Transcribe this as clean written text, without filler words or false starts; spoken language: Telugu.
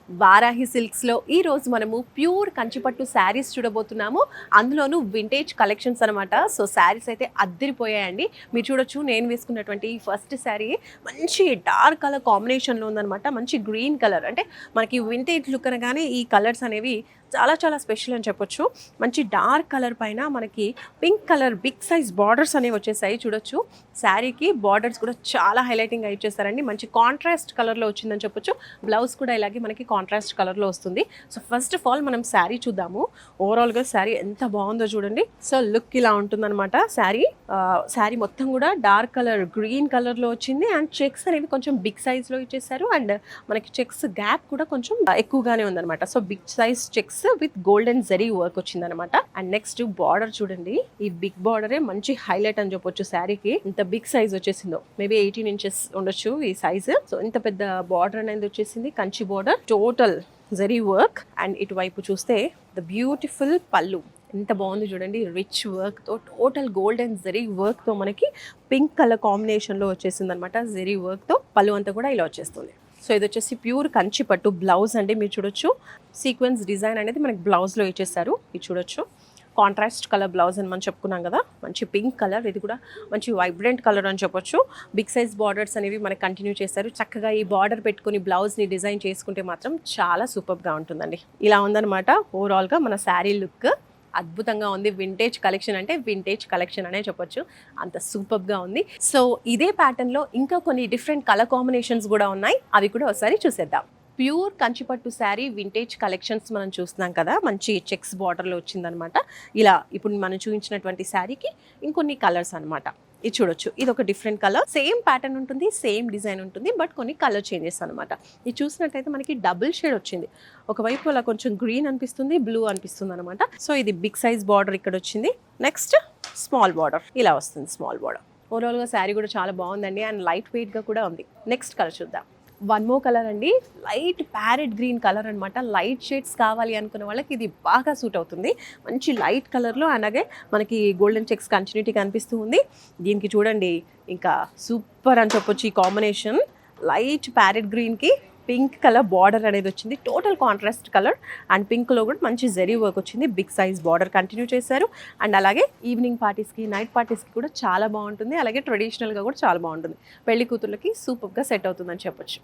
వారాహి సిల్క్స్లో ఈరోజు మనము ప్యూర్ కంచిపట్టు శారీస్ చూడబోతున్నాము. అందులోనూ వింటేజ్ కలెక్షన్స్ అనమాట. సో శారీస్ అయితే అద్దరిపోయాయండి. మీరు చూడొచ్చు, నేను వేసుకున్నటువంటి ఫస్ట్ శారీ మంచి డార్క్ కలర్ కాంబినేషన్లో ఉందనమాట. మంచి గ్రీన్ కలర్, అంటే మనకి వింటేజ్ లుక్ అనగానే ఈ కలర్స్ అనేవి చాలా చాలా స్పెషల్ అని చెప్పొచ్చు. మంచి డార్క్ కలర్ పైన మనకి pink colour big size borders అనేవి వచ్చేసాయి. చూడొచ్చు, శారీకి బార్డర్స్ కూడా చాలా హైలైటింగ్ ఇచ్చేస్తారండి. మంచి కాంట్రాస్ట్ కలర్లో వచ్చిందని చెప్పొచ్చు. బ్లౌజ్ కూడా ఇలాగే మనకి కాంట్రాస్ట్ కలర్లో వస్తుంది. సో ఫస్ట్ ఆఫ్ ఆల్ మనం శారీ చూద్దాము. ఓవరాల్గా శారీ ఎంత బాగుందో చూడండి. సో లుక్ ఇలా ఉంటుందన్నమాట. శారీ మొత్తం కూడా డార్క్ కలర్ గ్రీన్ కలర్లో వచ్చింది. అండ్ చెక్స్ అనేవి కొంచెం బిగ్ సైజ్లో ఇచ్చేసారు. అండ్ మనకి చెక్స్ గ్యాప్ కూడా కొంచెం ఎక్కువగానే ఉందన్నమాట. So big size checks with golden zari work వచ్చిందనమాట. అండ్ నెక్స్ట్ బార్డర్ చూడండి. ఈ బిగ్ బార్డరే మంచి హైలైట్ అని చెప్పొచ్చు శారీకి. ఇంత బిగ్ సైజ్ వచ్చేసిందో, మేబీ 18 ఇంచెస్ ఉండొచ్చు ఈ సైజ్. సో ఇంత పెద్ద బార్డర్ అనేది వచ్చేసింది, Kanchi border, total zari work. And ఇటువైపు చూస్తే ద బ్యూటిఫుల్ పళ్ళు ఎంత బాగుంది చూడండి. రిచ్ వర్క్ తో, టోటల్ గోల్డెన్ జరీ వర్క్ తో మనకి పింక్ కలర్ కాంబినేషన్ లో వచ్చేసింది అనమాట. జరీ వర్క్ తో పళ్ళు అంతా కూడా ఇలా వచ్చేస్తుంది. సో ఇది వచ్చేసి ప్యూర్ కంచి పట్టు బ్లౌజ్ అండి. మీరు చూడొచ్చు, సీక్వెన్స్ డిజైన్ అనేది మనకి బ్లౌజ్లో ఇచ్చేసారు. ఇది చూడొచ్చు, కాంట్రాస్ట్ కలర్ బ్లౌజ్ అని మనం చెప్పుకున్నాం కదా. మంచి పింక్ కలర్, ఇది కూడా మంచి వైబ్రెంట్ కలర్ అని చెప్పొచ్చు. బిగ్ సైజ్ బార్డర్స్ అనేవి మనకి కంటిన్యూ చేశారు. చక్కగా ఈ బార్డర్ పెట్టుకుని బ్లౌజ్ని డిజైన్ చేసుకుంటే మాత్రం చాలా సూపర్గా ఉంటుందండి. ఇలా ఉందన్నమాట ఓవరాల్గా మన శారీ లుక్. అద్భుతంగా ఉంది. వింటేజ్ కలెక్షన్ అంటే వింటేజ్ కలెక్షన్ అనే చెప్పొచ్చు, అంత సూపర్గా ఉంది. సో ఇదే ప్యాటర్న్లో ఇంకా కొన్ని డిఫరెంట్ కలర్ కాంబినేషన్స్ కూడా ఉన్నాయి. అవి కూడా ఒకసారి చూసేద్దాం. ప్యూర్ కంచిపట్టు శారీ వింటేజ్ కలెక్షన్స్ మనం చూస్తున్నాం కదా. మంచి చెక్స్ బార్డర్లో వచ్చిందనమాట. ఇలా ఇప్పుడు మనం చూపించినటువంటి శారీకి ఇంకొన్ని కలర్స్ అనమాట. ఇది చూడొచ్చు, ఇది ఒక డిఫరెంట్ కలర్. సేమ్ ప్యాటర్న్ ఉంటుంది, సేమ్ డిజైన్ ఉంటుంది, బట్ కొన్ని కలర్ చేంజెస్ అనమాట. ఇది చూసినట్టయితే మనకి డబుల్ షేడ్ వచ్చింది. ఒకవైపు అలా కొంచెం గ్రీన్ అనిపిస్తుంది, బ్లూ అనిపిస్తుంది అనమాట. సో ఇది బిగ్ సైజ్ బార్డర్ ఇక్కడ వచ్చింది. నెక్స్ట్ స్మాల్ బార్డర్ ఇలా వస్తుంది, స్మాల్ బార్డర్. ఓవరాల్గా శారీ కూడా చాలా బాగుందండి. అండ్ లైట్ వెయిట్గా కూడా ఉంది. నెక్స్ట్ కలర్ చూద్దాం. వన్ మోర్ కలర్ అండి, లైట్ ప్యారెట్ గ్రీన్ కలర్ అనమాట. లైట్ షేడ్స్ కావాలి అనుకునే వాళ్ళకి ఇది బాగా సూట్ అవుతుంది. మంచి లైట్ కలర్లో, అలాగే మనకి గోల్డెన్ చెక్స్ కంటిన్యూటీ కనిపిస్తూ ఉంది. దీనికి చూడండి, ఇంకా సూపర్ అని చెప్పొచ్చు ఈ కాంబినేషన్. లైట్ ప్యారెట్ గ్రీన్కి పింక్ కలర్ బార్డర్ అనేది వచ్చింది. Total contrast colour. అండ్ పింక్లో కూడా మంచి జరీ వర్క్ వచ్చింది. బిగ్ సైజ్ బార్డర్ కంటిన్యూ చేశారు. అండ్ అలాగే ఈవినింగ్ పార్టీస్కి, నైట్ పార్టీస్కి కూడా చాలా బాగుంటుంది. అలాగే ట్రెడిషనల్గా కూడా చాలా బాగుంటుంది. పెళ్లి కూతుర్లకి సూపర్గా సెట్ అవుతుందని చెప్పొచ్చు.